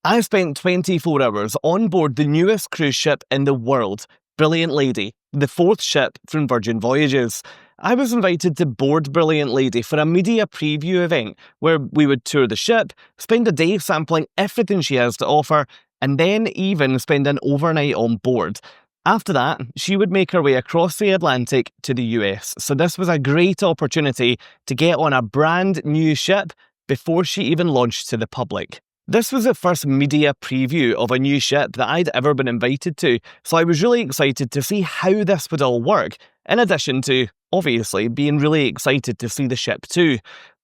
I spent 24 hours on board the newest cruise ship in the world, Brilliant Lady, the fourth ship from Virgin Voyages. I was invited to board Brilliant Lady for a media preview event where we would tour the ship, spend a day sampling everything she has to offer, and then even spend an overnight on board. After that, she would make her way across the Atlantic to the US, so this was a great opportunity to get on a brand new ship before she even launched to the public. This was the first media preview of a new ship that I'd ever been invited to, so I was really excited to see how this would all work, in addition to, obviously, being really excited to see the ship too.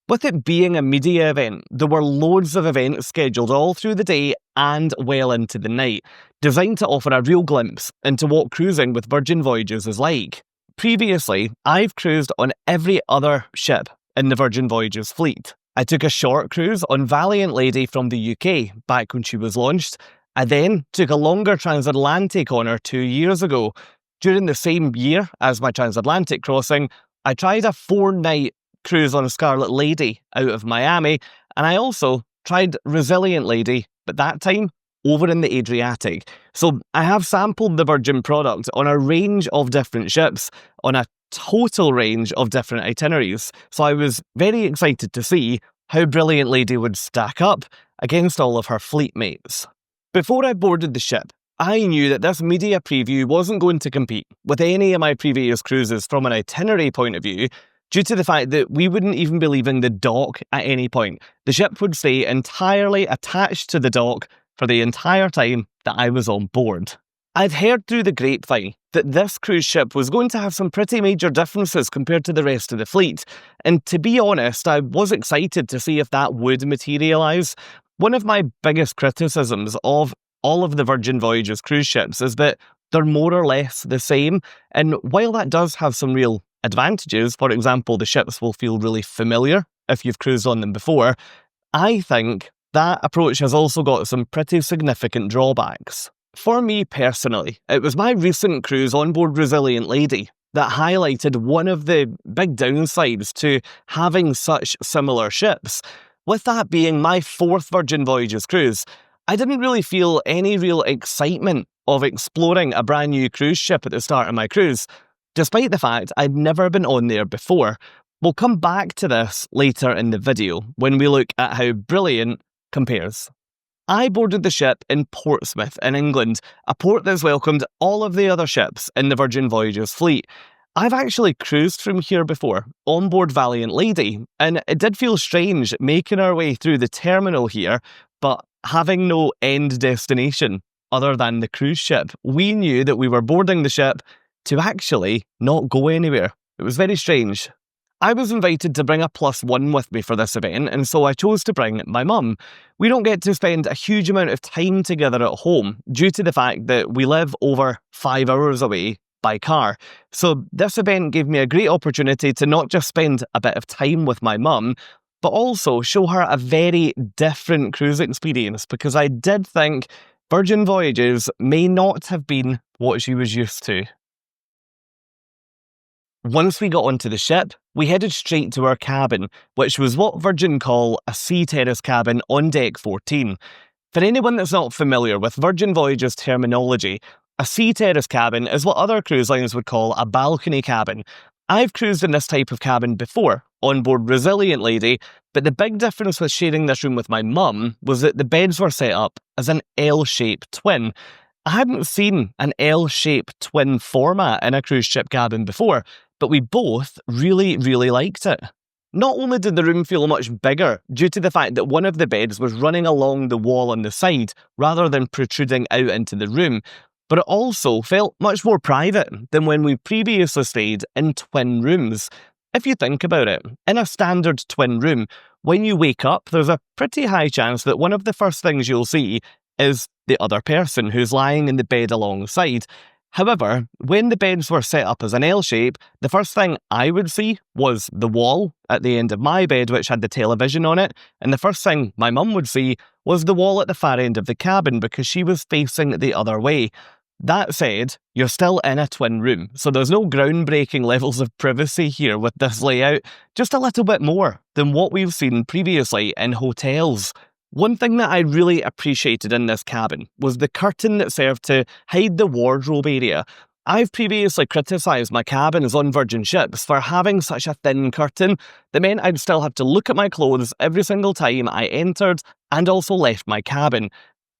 With it being a media event, there were loads of events scheduled all through the day and well into the night, designed to offer a real glimpse into what cruising with Virgin Voyages is like. Previously, I've cruised on every other ship in the Virgin Voyages fleet. I took a short cruise on Valiant Lady from the UK back when she was launched. I then took a longer transatlantic on her 2 years ago. During the same year as my transatlantic crossing, I tried a 4-night cruise on Scarlet Lady out of Miami, and I also tried Resilient Lady, but that time over in the Adriatic. So I have sampled the Virgin product on a range of different ships, on a total range of different itineraries, so I was very excited to see how Brilliant Lady would stack up against all of her fleet mates. Before I boarded the ship, I knew that this media preview wasn't going to compete with any of my previous cruises from an itinerary point of view, due to the fact that we wouldn't even be leaving the dock at any point. The ship would stay entirely attached to the dock for the entire time that I was on board. I'd heard through the grapevine that this cruise ship was going to have some pretty major differences compared to the rest of the fleet, and to be honest, I was excited to see if that would materialise. One of my biggest criticisms of all of the Virgin Voyages cruise ships is that they're more or less the same, and while that does have some real advantages, for example, the ships will feel really familiar if you've cruised on them before, I think that approach has also got some pretty significant drawbacks. For me personally, it was my recent cruise on board Resilient Lady that highlighted one of the big downsides to having such similar ships. With that being my fourth Virgin Voyages cruise, I didn't really feel any real excitement of exploring a brand new cruise ship at the start of my cruise, despite the fact I'd never been on there before. We'll come back to this later in the video when we look at how Brilliant compares. I boarded the ship in Portsmouth in England, a port that's welcomed all of the other ships in the Virgin Voyages fleet. I've actually cruised from here before, on board Valiant Lady, and it did feel strange making our way through the terminal here, but having no end destination other than the cruise ship. We knew that we were boarding the ship to actually not go anywhere. It was very strange. I was invited to bring a +1 with me for this event, and so I chose to bring my mum. We don't get to spend a huge amount of time together at home due to the fact that we live over 5 hours away by car. So this event gave me a great opportunity to not just spend a bit of time with my mum, but also show her a very different cruise experience, because I did think Virgin Voyages may not have been what she was used to. Once we got onto the ship, we headed straight to our cabin, which was what Virgin call a sea terrace cabin on deck 14. For anyone that's not familiar with Virgin Voyages terminology, a sea terrace cabin is what other cruise lines would call a balcony cabin. I've cruised in this type of cabin before, on board Resilient Lady, but the big difference with sharing this room with my mum was that the beds were set up as an L-shaped twin. I hadn't seen an L-shaped twin format in a cruise ship cabin before, but we both really liked it. Not only did the room feel much bigger due to the fact that one of the beds was running along the wall on the side rather than protruding out into the room, but it also felt much more private than when we previously stayed in twin rooms. If you think about it, in a standard twin room, when you wake up, there's a pretty high chance that one of the first things you'll see is the other person who's lying in the bed alongside. However, when the beds were set up as an L shape, the first thing I would see was the wall at the end of my bed, which had the television on it, and the first thing my mum would see was the wall at the far end of the cabin because she was facing the other way. That said, you're still in a twin room, so there's no groundbreaking levels of privacy here with this layout, just a little bit more than what we've seen previously in hotels. One thing that I really appreciated in this cabin was the curtain that served to hide the wardrobe area. I've previously criticised my cabins on Virgin ships for having such a thin curtain that meant I'd still have to look at my clothes every single time I entered and also left my cabin,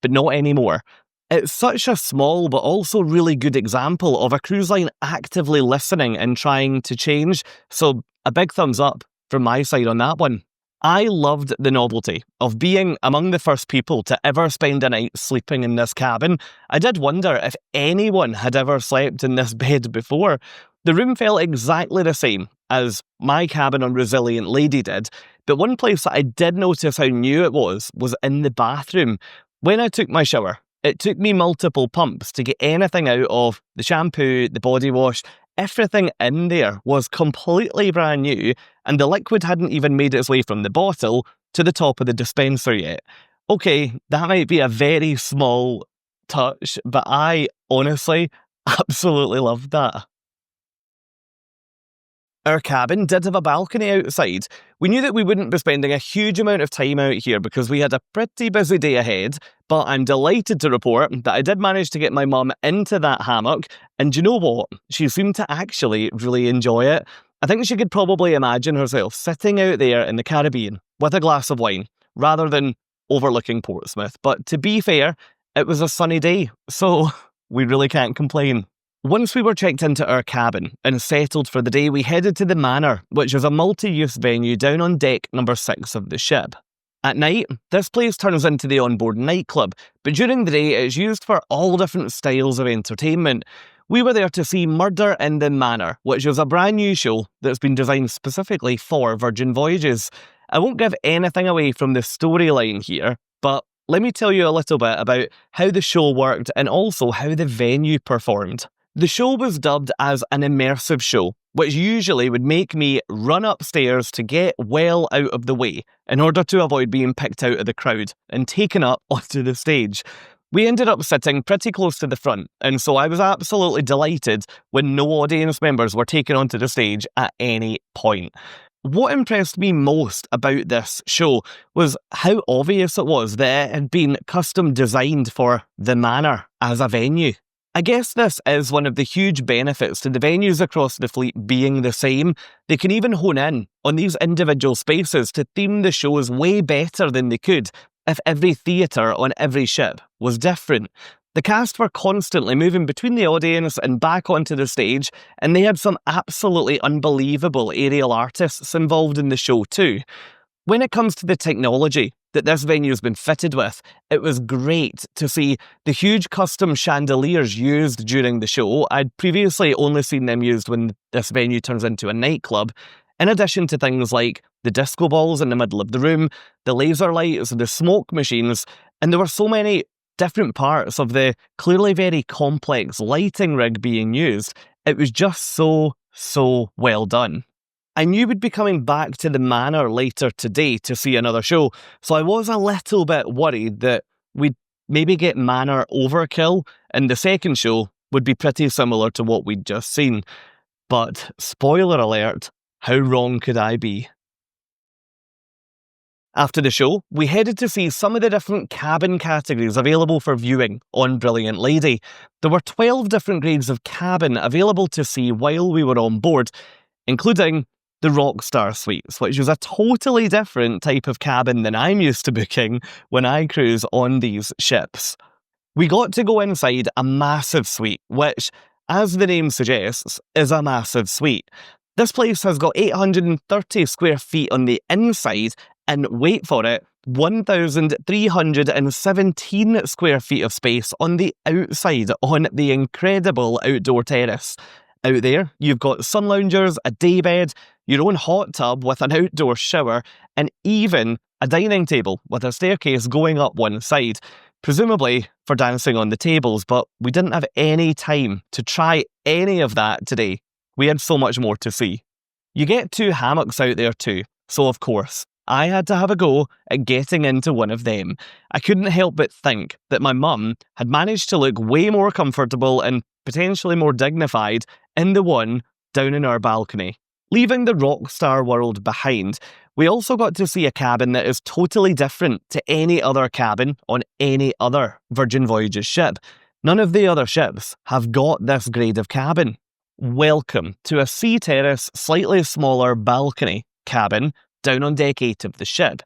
but not anymore. It's such a small but also really good example of a cruise line actively listening and trying to change, so a big thumbs up from my side on that one. I loved the novelty of being among the first people to ever spend a night sleeping in this cabin. I did wonder if anyone had ever slept in this bed before. The room felt exactly the same as my cabin on Resilient Lady did, but one place that I did notice how new it was in the bathroom. When I took my shower, it took me multiple pumps to get anything out of the shampoo, the body wash. Everything in there was completely brand new, and the liquid hadn't even made its way from the bottle to the top of the dispenser yet. Okay, that might be a very small touch, but I honestly absolutely loved that. Our cabin did have a balcony outside. We knew that we wouldn't be spending a huge amount of time out here because we had a pretty busy day ahead, but I'm delighted to report that I did manage to get my mum into that hammock, and you know what? She seemed to actually really enjoy it. I think she could probably imagine herself sitting out there in the Caribbean with a glass of wine, rather than overlooking Portsmouth. But to be fair, it was a sunny day, so we really can't complain. Once we were checked into our cabin and settled for the day, we headed to the Manor, which is a multi-use venue down on deck number 6 of the ship. At night, this place turns into the Onboard nightclub, but during the day it's used for all different styles of entertainment. We were there to see Murder in the Manor, which is a brand new show that's been designed specifically for Virgin Voyages. I won't give anything away from the storyline here, but let me tell you a little bit about how the show worked and also how the venue performed. The show was dubbed as an immersive show, which usually would make me run upstairs to get well out of the way in order to avoid being picked out of the crowd and taken up onto the stage. We ended up sitting pretty close to the front, and so I was absolutely delighted when no audience members were taken onto the stage at any point. What impressed me most about this show was how obvious it was that it had been custom designed for the Manor as a venue. I guess this is one of the huge benefits to the venues across the fleet being the same. They can even hone in on these individual spaces to theme the shows way better than they could if every theatre on every ship was different. The cast were constantly moving between the audience and back onto the stage, and they had some absolutely unbelievable aerial artists involved in the show too. When it comes to the technology that this venue's been fitted with, it was great to see the huge custom chandeliers used during the show. I'd previously only seen them used when this venue turns into a nightclub, in addition to things like the disco balls in the middle of the room, the laser lights, the smoke machines, and there were so many different parts of the clearly very complex lighting rig being used. It was just so well done. I knew we'd be coming back to the Manor later today to see another show, so I was a little bit worried that we'd maybe get Manor overkill and the second show would be pretty similar to what we'd just seen. But, spoiler alert, how wrong could I be? After the show, we headed to see some of the different cabin categories available for viewing on Brilliant Lady. There were 12 different grades of cabin available to see while we were on board, including the Rockstar Suites, which is a totally different type of cabin than I'm used to booking when I cruise on these ships. We got to go inside a massive suite, which, as the name suggests, is a massive suite. This place has got 830 square feet on the inside and, wait for it, 1,317 square feet of space on the outside on the incredible outdoor terrace. Out there, you've got sun loungers, a daybed, your own hot tub with an outdoor shower, and even a dining table with a staircase going up one side, presumably for dancing on the tables, but we didn't have any time to try any of that today. We had so much more to see. You get 2 hammocks out there too, so of course, I had to have a go at getting into one of them. I couldn't help but think that my mum had managed to look way more comfortable and potentially more dignified in the one down in our balcony. Leaving the Rockstar world behind, We also got to see a cabin that is totally different to any other cabin on any other Virgin Voyages ship. None of the other ships have got this grade of cabin. Welcome to a sea terrace, slightly smaller balcony cabin down on deck 8 of the ship.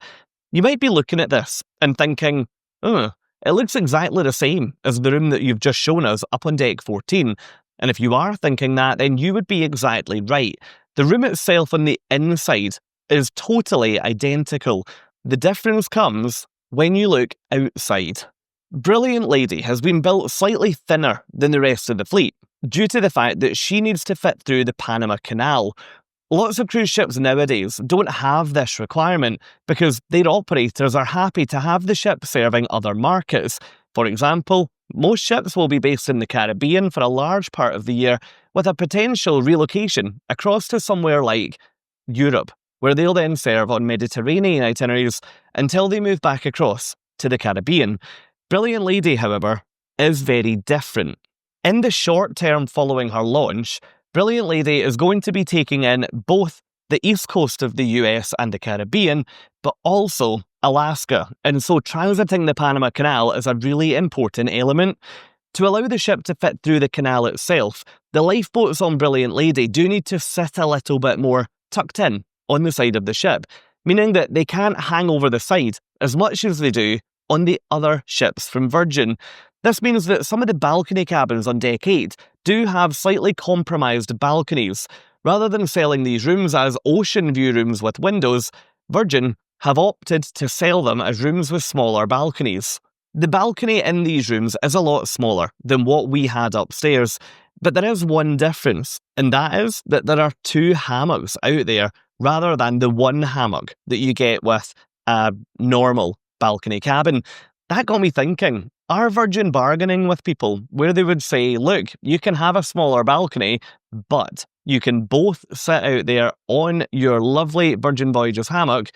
You might be looking at this and thinking, oh, it looks exactly the same as the room that you've just shown us up on deck 14. And if you are thinking that, then you would be exactly right. The room itself on the inside is totally identical. The difference comes when you look outside. Brilliant Lady has been built slightly thinner than the rest of the fleet, due to the fact that she needs to fit through the Panama Canal. Lots of cruise ships nowadays don't have this requirement because their operators are happy to have the ship serving other markets. For example, most ships will be based in the Caribbean for a large part of the year, with a potential relocation across to somewhere like Europe, where they'll then serve on Mediterranean itineraries until they move back across to the Caribbean. Brilliant Lady, however, is very different. In the short term following her launch, Brilliant Lady is going to be taking in both the east coast of the US and the Caribbean, but also Alaska, and so transiting the Panama Canal is a really important element. To allow the ship to fit through the canal itself, the lifeboats on Brilliant Lady do need to sit a little bit more tucked in on the side of the ship, meaning that they can't hang over the side as much as they do on the other ships from Virgin. This means that some of the balcony cabins on deck 8 do have slightly compromised balconies. Rather than selling these rooms as ocean view rooms with windows, Virgin have opted to sell them as rooms with smaller balconies. The balcony in these rooms is a lot smaller than what we had upstairs, but there is one difference, and that is that there are 2 hammocks out there rather than the 1 hammock that you get with a normal balcony cabin. That got me thinking, are Virgin bargaining with people where they would say, look, you can have a smaller balcony, but you can both sit out there on your lovely Virgin Voyages hammock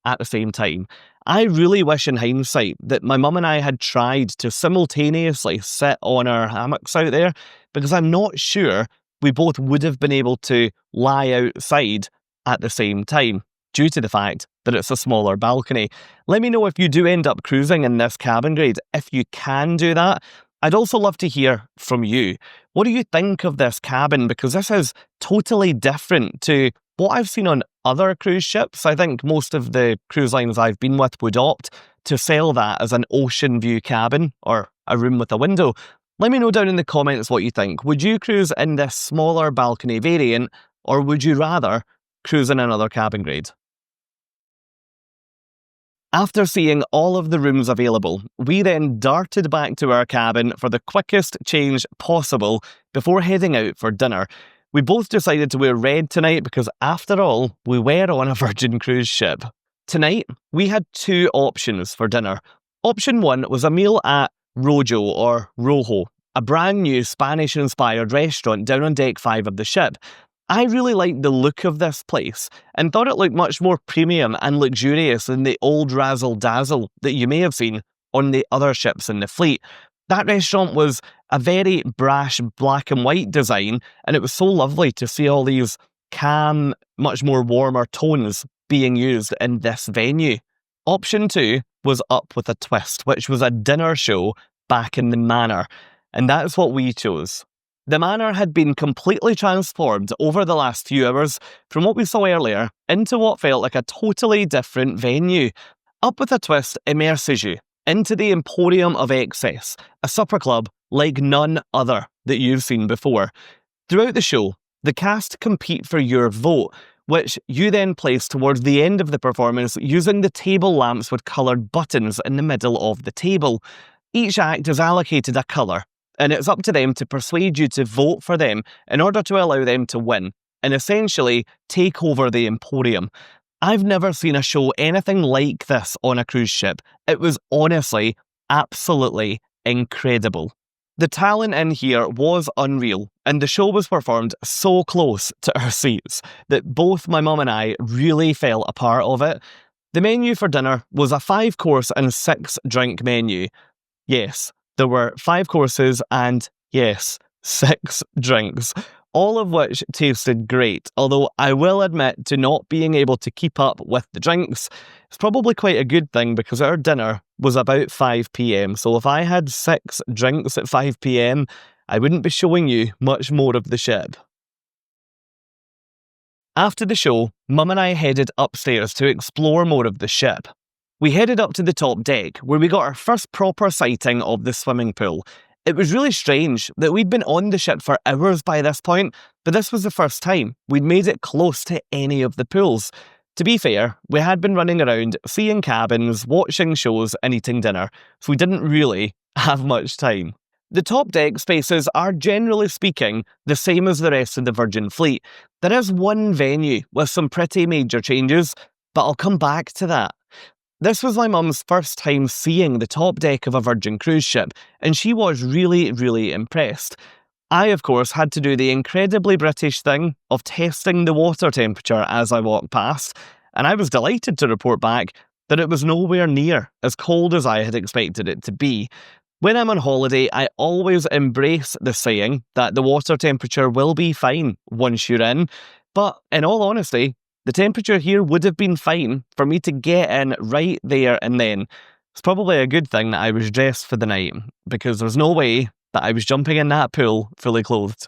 at the same time? I really wish in hindsight that my mum and I had tried to simultaneously sit on our hammocks out there, because I'm not sure we both would have been able to lie outside at the same time, due to the fact that it's a smaller balcony. Let me know if you do end up cruising in this cabin grade. If you can do that, I'd also love to hear from you. What do you think of this cabin? Because this is totally different to what I've seen on other cruise ships. I think most of the cruise lines I've been with would opt to sell that as an ocean view cabin or a room with a window. Let me know down in the comments what you think. Would you cruise in this smaller balcony variant, or would you rather cruise in another cabin grade? After seeing all of the rooms available, we then darted back to our cabin for the quickest change possible before heading out for dinner. We both decided to wear red tonight because, after all, we were on a Virgin cruise ship. Tonight, we had 2 options for dinner. Option 1 was a meal at Rojo or Rojo, a brand new Spanish-inspired restaurant down on deck 5 of the ship. I really liked the look of this place and thought it looked much more premium and luxurious than the old razzle-dazzle that you may have seen on the other ships in the fleet. That restaurant was a very brash black and white design, and it was so lovely to see all these calm, much more warmer tones being used in this venue. Option 2 was Up with a Twist, which was a dinner show back in the manor, and that's what we chose. The manor had been completely transformed over the last few hours from what we saw earlier into what felt like a totally different venue. Up with a Twist immerses you into the Emporium of Excess, a supper club like none other that you've seen before. Throughout the show, the cast compete for your vote, which you then place towards the end of the performance using the table lamps with coloured buttons in the middle of the table. Each act is allocated a colour, and it's up to them to persuade you to vote for them in order to allow them to win, and essentially take over the Emporium. I've never seen a show anything like this on a cruise ship. It was honestly absolutely incredible. The talent in here was unreal, and the show was performed so close to our seats that both my mum and I really felt a part of it. The menu for dinner was a 5-course and 6-drink menu. Yes, there were 5 courses and, yes, 6 drinks. all of which tasted great, although I will admit to not being able to keep up with the drinks. It's probably quite a good thing because our dinner was about 5 PM, so if I had 6 drinks at 5 PM, I wouldn't be showing you much more of the ship. After the show, Mum and I headed upstairs to explore more of the ship. We headed up to the top deck, where we got our first proper sighting of the swimming pool. It was really strange that we'd been on the ship for hours by this point, but this was the first time we'd made it close to any of the pools. To be fair, we had been running around, seeing cabins, watching shows and eating dinner, so we didn't really have much time. The top deck spaces are, generally speaking, the same as the rest of the Virgin fleet. There is one venue with some pretty major changes, but I'll come back to that. This was my mum's first time seeing the top deck of a Virgin cruise ship, and she was really, really impressed. I, of course, had to do the incredibly British thing of testing the water temperature as I walked past, and I was delighted to report back that it was nowhere near as cold as I had expected it to be. When I'm on holiday, I always embrace the saying that the water temperature will be fine once you're in, but in all honesty, the temperature here would have been fine for me to get in right there and then. It's probably a good thing that I was dressed for the night, because there's no way that I was jumping in that pool fully clothed.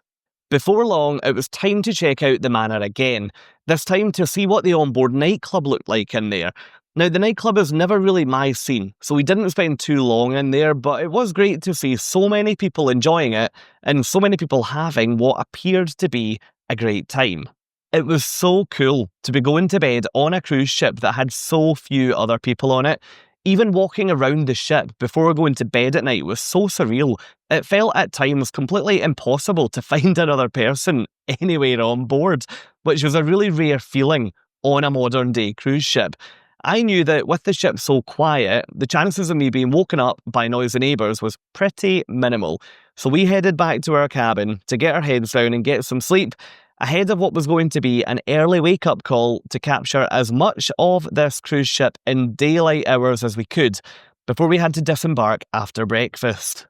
Before long, it was time to check out the manor again, this time to see what the Onboard nightclub looked like in there. Now, the nightclub is never really my scene, so we didn't spend too long in there, but it was great to see so many people enjoying it and so many people having what appeared to be a great time. It was so cool to be going to bed on a cruise ship that had so few other people on it. Even walking around the ship before going to bed at night was so surreal. It felt at times completely impossible to find another person anywhere on board, which was a really rare feeling on a modern day cruise ship. I knew that with the ship so quiet, the chances of me being woken up by noisy neighbours was pretty minimal. So we headed back to our cabin to get our heads down and get some sleep, ahead of what was going to be an early wake-up call to capture as much of this cruise ship in daylight hours as we could, before we had to disembark after breakfast.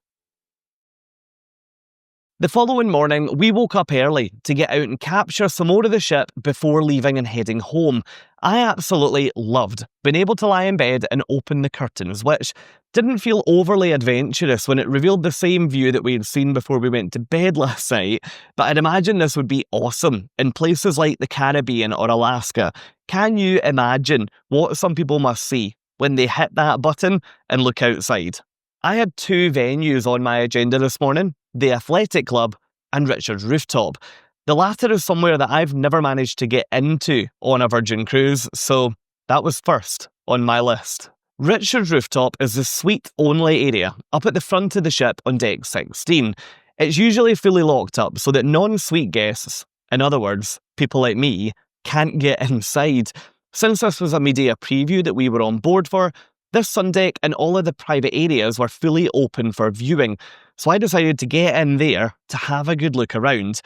The following morning, we woke up early to get out and capture some more of the ship before leaving and heading home. I absolutely loved being able to lie in bed and open the curtains, which didn't feel overly adventurous when it revealed the same view that we had seen before we went to bed last night, but I'd imagine this would be awesome in places like the Caribbean or Alaska. Can you imagine what some people must see when they hit that button and look outside? I had 2 venues on my agenda this morning, the Athletic Club and Richard's Rooftop. The latter is somewhere that I've never managed to get into on a Virgin cruise, so that was first on my list. Richard's Rooftop is the suite-only area up at the front of the ship on deck 16. It's usually fully locked up so that non-suite guests, in other words, people like me, can't get inside. Since this was a media preview that we were on board for, this sun deck and all of the private areas were fully open for viewing, so I decided to get in there to have a good look around.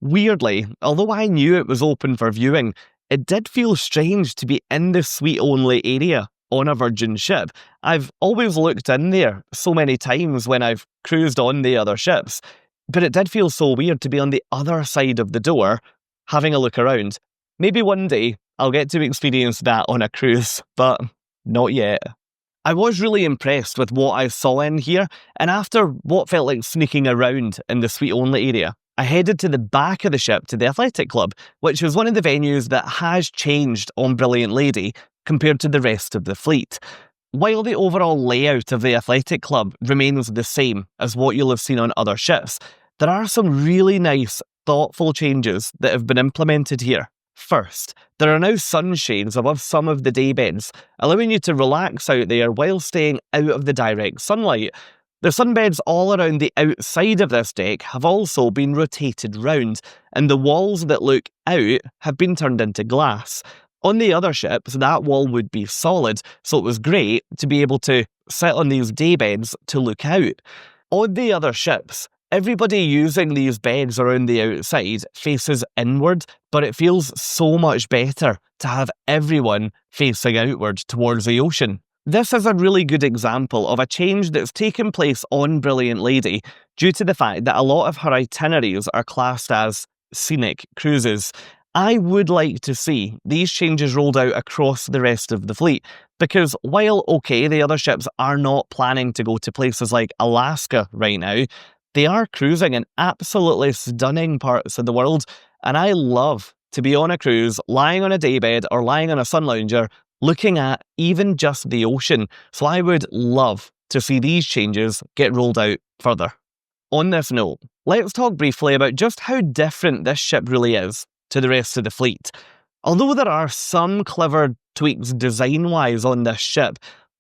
Weirdly, although I knew it was open for viewing, it did feel strange to be in the suite-only area on a Virgin ship. I've always looked in there so many times when I've cruised on the other ships, but it did feel so weird to be on the other side of the door, having a look around. Maybe one day I'll get to experience that on a cruise, but not yet. I was really impressed with what I saw in here, and after what felt like sneaking around in the suite-only area, I headed to the back of the ship to the Athletic Club, which was one of the venues that has changed on Brilliant Lady compared to the rest of the fleet. While the overall layout of the Athletic Club remains the same as what you'll have seen on other ships, there are some really nice, thoughtful changes that have been implemented here. First, there are now sunshades above some of the daybeds, allowing you to relax out there while staying out of the direct sunlight. The sunbeds all around the outside of this deck have also been rotated round, and the walls that look out have been turned into glass. On the other ships, that wall would be solid, so it was great to be able to sit on these daybeds to look out. On the other ships, everybody using these beds around the outside faces inward, but it feels so much better to have everyone facing outward towards the ocean. This is a really good example of a change that's taken place on Brilliant Lady due to the fact that a lot of her itineraries are classed as scenic cruises. I would like to see these changes rolled out across the rest of the fleet, because while, okay, the other ships are not planning to go to places like Alaska right now, they are cruising in absolutely stunning parts of the world, and I love to be on a cruise, lying on a daybed or lying on a sun lounger, looking at even just the ocean. So I would love to see these changes get rolled out further. On this note, let's talk briefly about just how different this ship really is to the rest of the fleet. Although there are some clever tweaks design-wise on this ship,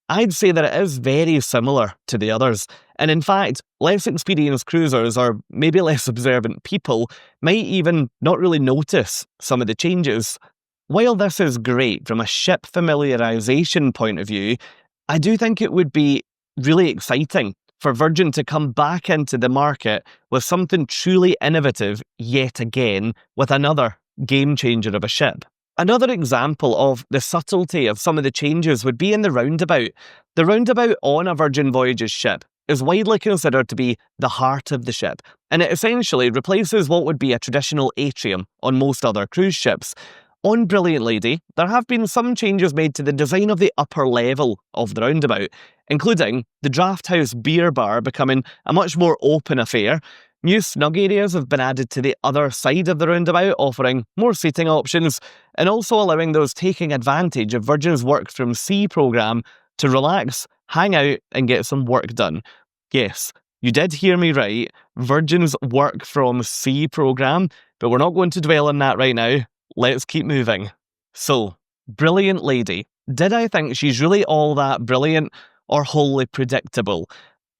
I'd say that it is very similar to the others. And in fact, less experienced cruisers, or maybe less observant people, might even not really notice some of the changes. While this is great from a ship familiarisation point of view, I do think it would be really exciting for Virgin to come back into the market with something truly innovative yet again, with another game changer of a ship. Another example of the subtlety of some of the changes would be in the roundabout. The roundabout on a Virgin Voyages ship is widely considered to be the heart of the ship, and it essentially replaces what would be a traditional atrium on most other cruise ships. On Brilliant Lady, there have been some changes made to the design of the upper level of the roundabout, including the Draft House beer bar becoming a much more open affair. New snug areas have been added to the other side of the roundabout, offering more seating options, and also allowing those taking advantage of Virgin's Work from Sea programme to relax, hang out, and get some work done. Yes, you did hear me right, Virgin's Work from Sea programme, but we're not going to dwell on that right now. Let's keep moving. So, Brilliant Lady. Did I think she's really all that brilliant or wholly predictable?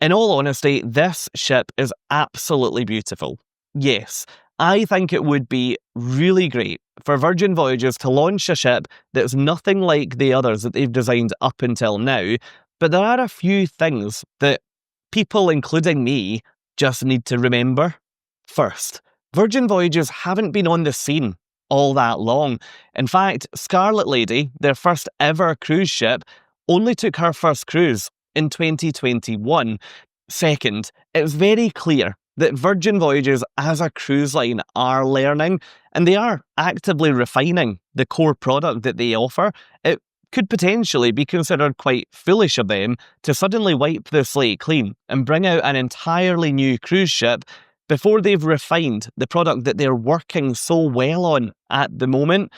In all honesty, this ship is absolutely beautiful. Yes, I think it would be really great for Virgin Voyages to launch a ship that's nothing like the others that they've designed up until now, but there are a few things that people, including me, just need to remember. First, Virgin Voyages haven't been on the scene all that long. In fact, Scarlet Lady, their first ever cruise ship, only took her first cruise in 2021. Second, it's very clear that Virgin Voyages as a cruise line are learning, and they are actively refining the core product that they offer. It could potentially be considered quite foolish of them to suddenly wipe the slate clean and bring out an entirely new cruise ship before they've refined the product that they're working so well on at the moment.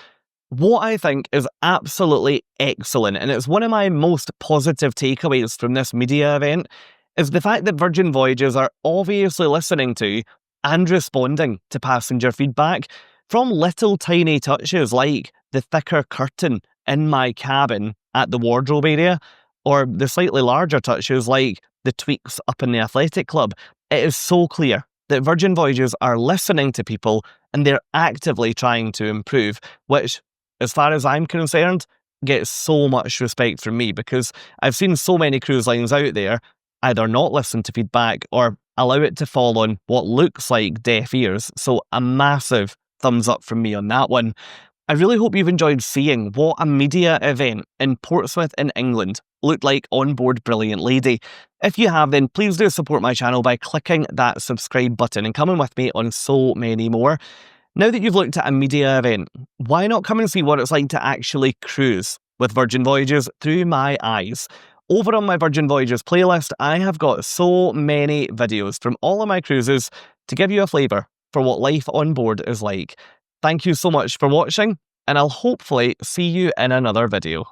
What I think is absolutely excellent, and it's one of my most positive takeaways from this media event, is the fact that Virgin Voyages are obviously listening to and responding to passenger feedback, from little tiny touches like the thicker curtain in my cabin at the wardrobe area, or the slightly larger touches like the tweaks up in the athletic club. It is so clear that Virgin Voyages are listening to people and they're actively trying to improve, which, as far as I'm concerned, gets so much respect from me, because I've seen so many cruise lines out there either not listen to feedback or allow it to fall on what looks like deaf ears. So a massive thumbs up from me on that one. I really hope you've enjoyed seeing what a media event in Portsmouth in England looked like on board Brilliant Lady. If you have, then please do support my channel by clicking that subscribe button and coming with me on so many more. Now that you've looked at a media event, why not come and see what it's like to actually cruise with Virgin Voyages through my eyes? Over on my Virgin Voyages playlist, I have got so many videos from all of my cruises to give you a flavour for what life on board is like. Thank you so much for watching, and I'll hopefully see you in another video.